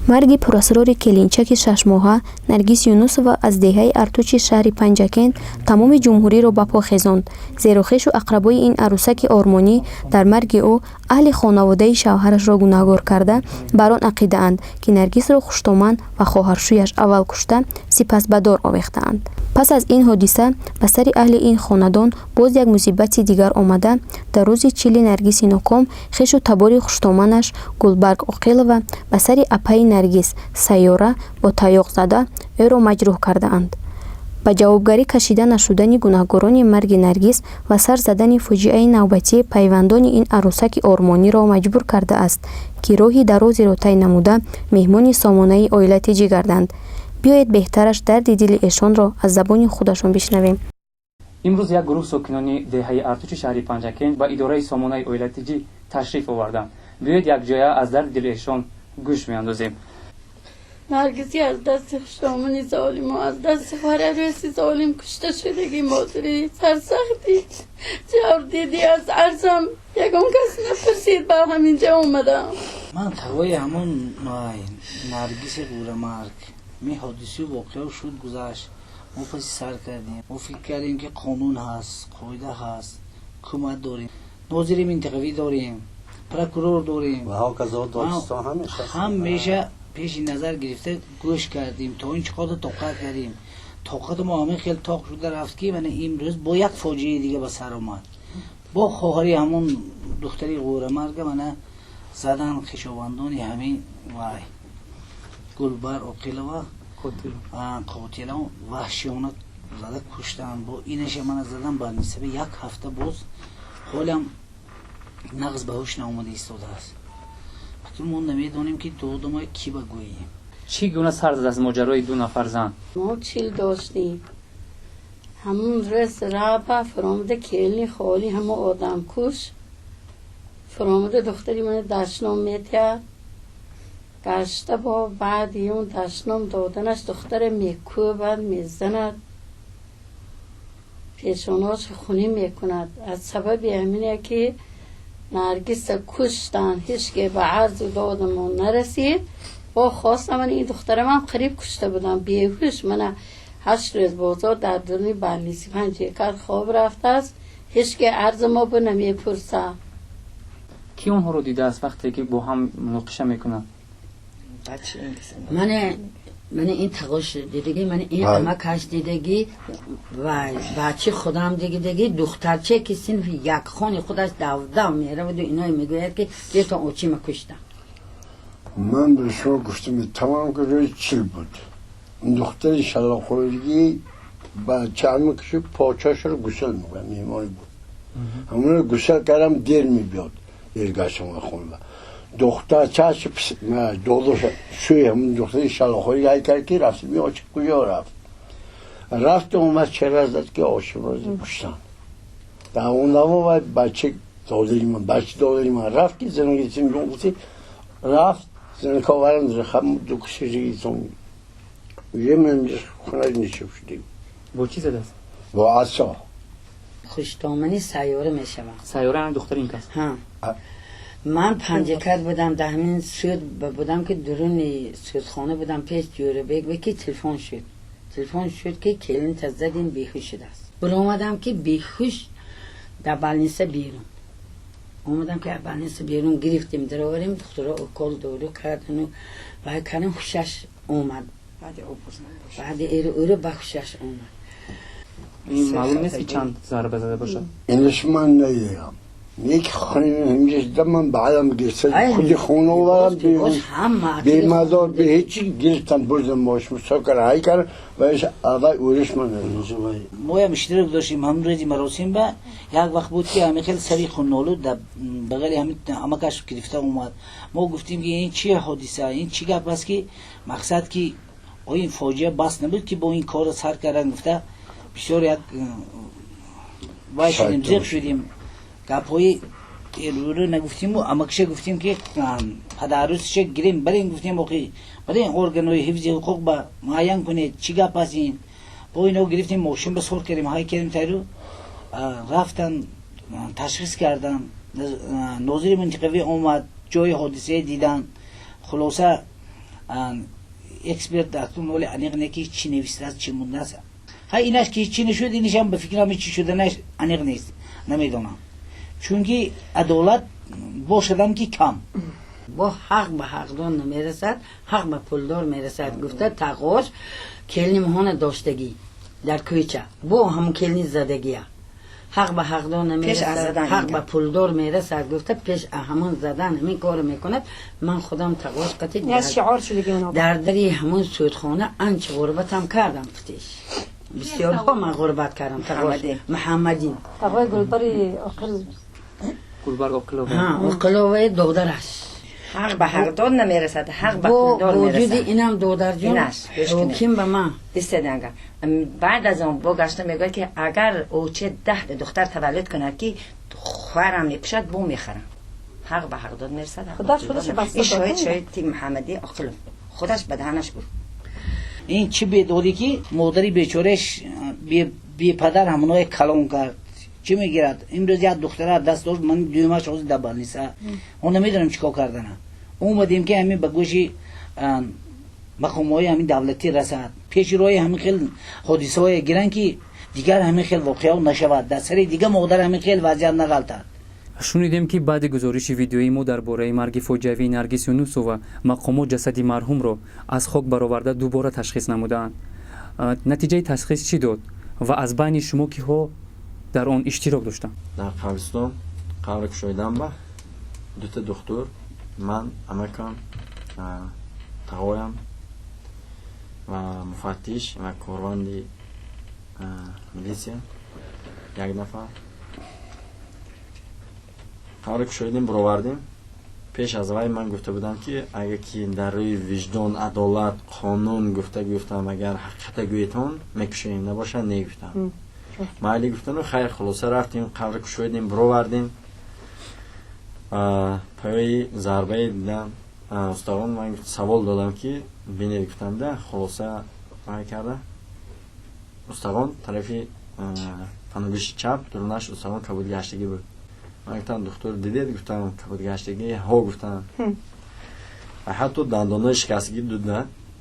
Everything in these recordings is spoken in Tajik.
марги пурасрори келинчаки 6 моҳа Наргиз Юнусова аз деҳаи артучи шаҳри Панҷакент тамоми ҷумҳуриро ба по хезонд. Зеро хешу ақрабои ин арӯсаки ормонӣ дар марги ӯ аҳли хонаводаи шавҳарашро гунаҳгор карда бар он ақидаанд, ки Наргизро хуштоманд ва хоҳаршӯяш аввал кушта, сипас ба дор овехтаанд. пас аз ин ҳодиса ба сари аҳли ин хонадон боз як мусибати дигар омада, дар рӯзи чили Наргизи ноком хешу табори хуштоманаш Гулбарг Оқилова ба сари апаи Наргиз Сайёра бо таяқ зада ӯро маҷрӯҳ кардаанд. ба ҷавобгарӣ кашида нашудани гунаҳгорони марги Наргиз ва сар задани фоҷиаи навбатии пайвандони ин арӯсаки ормониро маҷбур кардааст, ки роҳи дарозеро тай намуда меҳмони сомонаи оилати ҷӣ гарданд. биёед беҳтараш дарди дили эшонро аз забони худашон бишнавем. имрӯз як гурӯҳ сокинони деҳаи артучи шаҳри Панҷакент ба идораи сомонаи оилати ҷӣ ташриф оварданд. биёед якҷоя аз дарди дили эшон гӯш меандозем. Наргизи از دست خوشامنی ظالم و از دست خواهرعروسی ظالم کشته شدگی مادری سرسختی جواب دیدی از عرضم یکم کس نپرسید با همینجا اومدم. من توای همون نرگس قورمرگ می حادثی واقعه شد گذشت ما پسی سر کردیم ما فکر کردیم که قانون هست قاعده هست حکومت داریم ناظر منطقوی داریم پروکورور داریم و ها کذا دادستان همیشه پیش نظر گرفته گوش کردیم تا این چقدر طاقت کردیم طاقت ما همه خیلی طاق شده رفت که من امروز با یک فاجعه دیگه به سر اومد با خواهری همون دختری قورمرگ من زدن خویشاوندانی همین وای گلبر عقیلوا قاتل وحشیانه زده کشتن با اینش من زدن بر نسبت یک هفته باز حالم نغز به هوش ناومده ایستاده است. ما نمیدونیم که دو ما کی بگوییم. چی گونه سر زد از ماجرای دو نفر زن؟ ما چیل داشتیم همون رس رابا فرامده کلنی خالی همه آدم کش فرامده دختری من دشنام میتید گشته با بعد اون دشنام دادنش دختر میکوبد میزند پیشاناش خونی میکند از سبب همینه که نرگس کشتن هیچ که به عرض دادمون نرسید با خواستم من این دخترم هم قریب کشته بودم بیهوش من 8 روز بازار در دورنی برنیسی 5 کار خواب رفته است هیچ که عرض ما به نمیپرسه. کی اونها رو دیده است وقتی که با هم مناقشه میکنن؟ من این تقاش دیدگی من این اما کاش دیدگی و بچه خودم دیدگی دخترچه که سنف یک خانی خودش دو میره و اینای میگوید که دیتا اوچی ما کشتم. من به شما گفتم تمام که روی چیل بود دختر شلاخوری بچه همه کشی پاچاش رو گسل میکنم میماری بود همون رو گسل کردم دیر میبیاد یرگشم خون دختر چهش دولوش شوی همون دختری شلاخوری های کرد که رفت می آچه کجا رفت اومد چه رزد که آشم رازی کشتن در اون نما باید بچه دادری من رفت که زنگی تیم جنگوتی رفت زنگ کاورم رخم دو کسی ریزم یه من خونه نشب شدیم. با چی زده است؟ با عصا خوشتامنی سیاره میشم. سیاره هم دختر این کس؟ ها من پنجکت بودم در همین سود بودم که درون سودخانه بودم پیش جوره بیگ که تلفن شد که کلین تزدین بیخوش شده است برای اومدم که بیخوش در بلنیسه بیرون اومدم که بلنیسه بیرون گرفتیم درآوریم دخترها اکل دورو کردن و باید کردم خوشش اومد بعد ایرو به خوشش اومد. این معلوم نیست که چند ضربه زده باشه؟ اینش من ندیدم یک خانه همیشه دیدم من بعدم گرسد خودی خونه آورم به مدار به هیچی گرفتم بردم باش مسافر های کرد و ایش آقای اورش من نمیشه ما هم اشتراک داشتیم هم روزی مراسم با یک وقت بود که همه خیلی سری خونالو در بغل همه کشف گرفته اومد ما گفتیم که این چیه حادثه این چی گپ است که مقصد که این فاجعه بس نبود که با این کار سر کردن گفته بسیار یک وای شدیم زیق شدیم گپ‌های رو نگفتیم و امکشه گفتیم که پدرعروسش گیریم بریم گفتیم اوکی بریم ارگان‌های حفظ حقوق با معین کنید چی گپ است این با اینو گرفتیم ماشین به سر کردیم های کردیم تایرو رفتن تشخیص کردن ناظر منطقوی اومد جای حادثه دیدن خلاصه اکسپرت دکتر ولی انیق نکی چی نویسته است چی مونده است های اینش که چی نشد اینش هم به فکرم چی شده نش انیق نیست نمیدونم چون که عدالت باشدم که کم با حق به حقدار نمیرسد حق به پولدار میرسد گفته تقاش کلنی مهان داشتگی در کوچه با همون کلنی زدگیه حق به حقدار نمیرسد حق به پولدار میرسد گفته پیش همون زدن همین کار میکند من خودم تقاش قطعی شعار شده در دری همون سودخانه انچه غربت هم کردم فتیش بسیار ها من غربت کردم تقاش محمدین تقوی گلبری آقل گلبرگ آقلوه آقلوه دودرش حق به حقدار نمیرسد حق به با پولدار وجود میرسد اینم دودر جون حکیم به من استدنگا بعد از اون بگشته میگه که اگر او چه 10 دختر تولد کنه که خواهرم میکشد بو میخرم حق به حقدار میرسد خودش خودش بسته شاید تیم محمدی آقلو خودش بدهنش بود این چی بدوری که مادری بیچارش بی پدر همونای کلام کرد چی میگیرد امروز یاد دختره دست داشت من دویمش از دبل نیست اون نمیدونم چیکار کردن اومدیم که همین به گوشی مقامای همین دولتی رسد پیش روی همین خیلی حادثه های گیرن که دیگر همین خیلی واقعا نشود در سری دیگه مادر همین خیلی وضعیت نغلطد شنیدیم که بعد گزارش ویدیویی ما درباره مرگ فاجعه‌ای نرگس یونسووا مقامات جسد مرحوم را از خاک برآورده دوباره تشخیص نمودند. نتیجه تشخیص چی داد و از بین شما که ها در آن اشتراک داشتند؟ در قبرستان قبر کشیدن با دو تا دکتر من امکان تقایم و مفتش و کارواندی میلیسیا یک نفر قبر کشیدیم برآوردیم پیش از وای من گفته بودم که اگر که در روی وجدان عدالت قانون گفتم اگر حقیقت گویتون میکشیم نباشه نگفتم مالی گفتن خیر خلاصه رفتیم قبر کشیدیم برآوردیم پای ضربه دیدم استادان من سوال دادم که بینید گفتم ده خلاصه ما کرده استادان طرفی پناهگوش چپ درونش استادان کبودگشتگی بود من گفتم دکتر دیدید گفتم کبودگشتگی ها گفتم و حتی دندانای شکستگی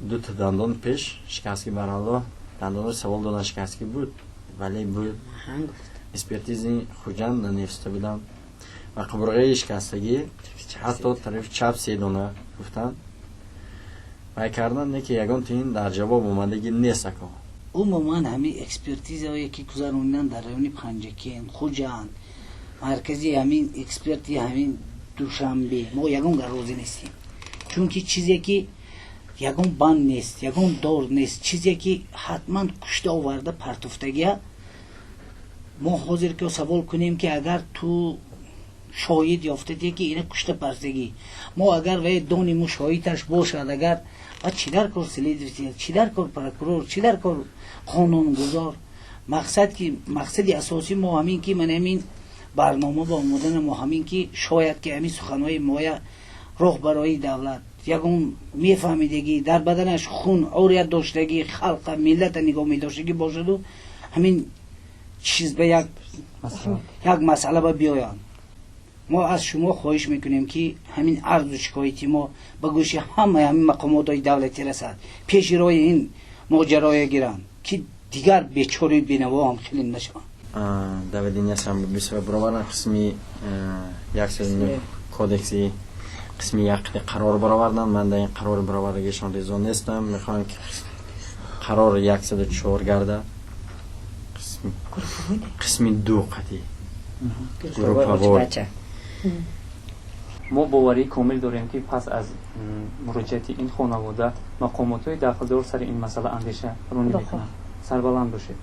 دو تا دندان پیش شکستگی برحالا دندانای سوال دادن شکستگی بود ولی بود اسپرتیزی خوجان ننوشته بودم و قبرغه شکستگی حتی طرف چپ 3 دانه گفتن و کردن نه که یگان تین در جواب اومدگی نیست که اون مومان همین اکسپرتیز هایی که گذروندن در رایون پنجکین خوجان مرکزی همین اکسپرتی همین دوشنبه ما یگان روزی نیستیم چون که چیزی که یگان بند نیست یگان دور نیست چیزی که حتما کشته آورده پرتفتگی ما حاضر که سوال کنیم که اگر تو شاهد یافته دیگه که اینه کشته پرستگی ما اگر وی دونیم شاهدش باشد اگر چی در کار سلیدرسی چی در کار پرکرور چی در کار قانون گذار مقصد اساسی ما همین که من همین برنامه با آمدن ما همین که شاید که همین سخنهای مایه راه برای دولت یکون میفهمیدگی در بدنش خون عوریت داشتگی خلق ملت نگاه میداشتگی باشد و همین چیز به یک مسئله با بیاین ما از شما خواهش میکنیم که همین عرض و شکایتی ما به گوش همین مقامات دولتی رسد پیش روی این ماجرای گیرن که دیگر بیچاره بینوا هم خیلی نشن دویدین هستم بسیار برابر قسمی 109 کودکسی قسمی یک قرار برآوردن من در این قرار برآوردگیشان رضا نیستم میخوام که قرار 104 گرده قسمی 2 قطعی گروه بچه ما باوری کامل داریم که پس از مراجعت این خانواده مقامات های داخل دار سر این مسئله اندیشه رونی میکنن سربلند باشه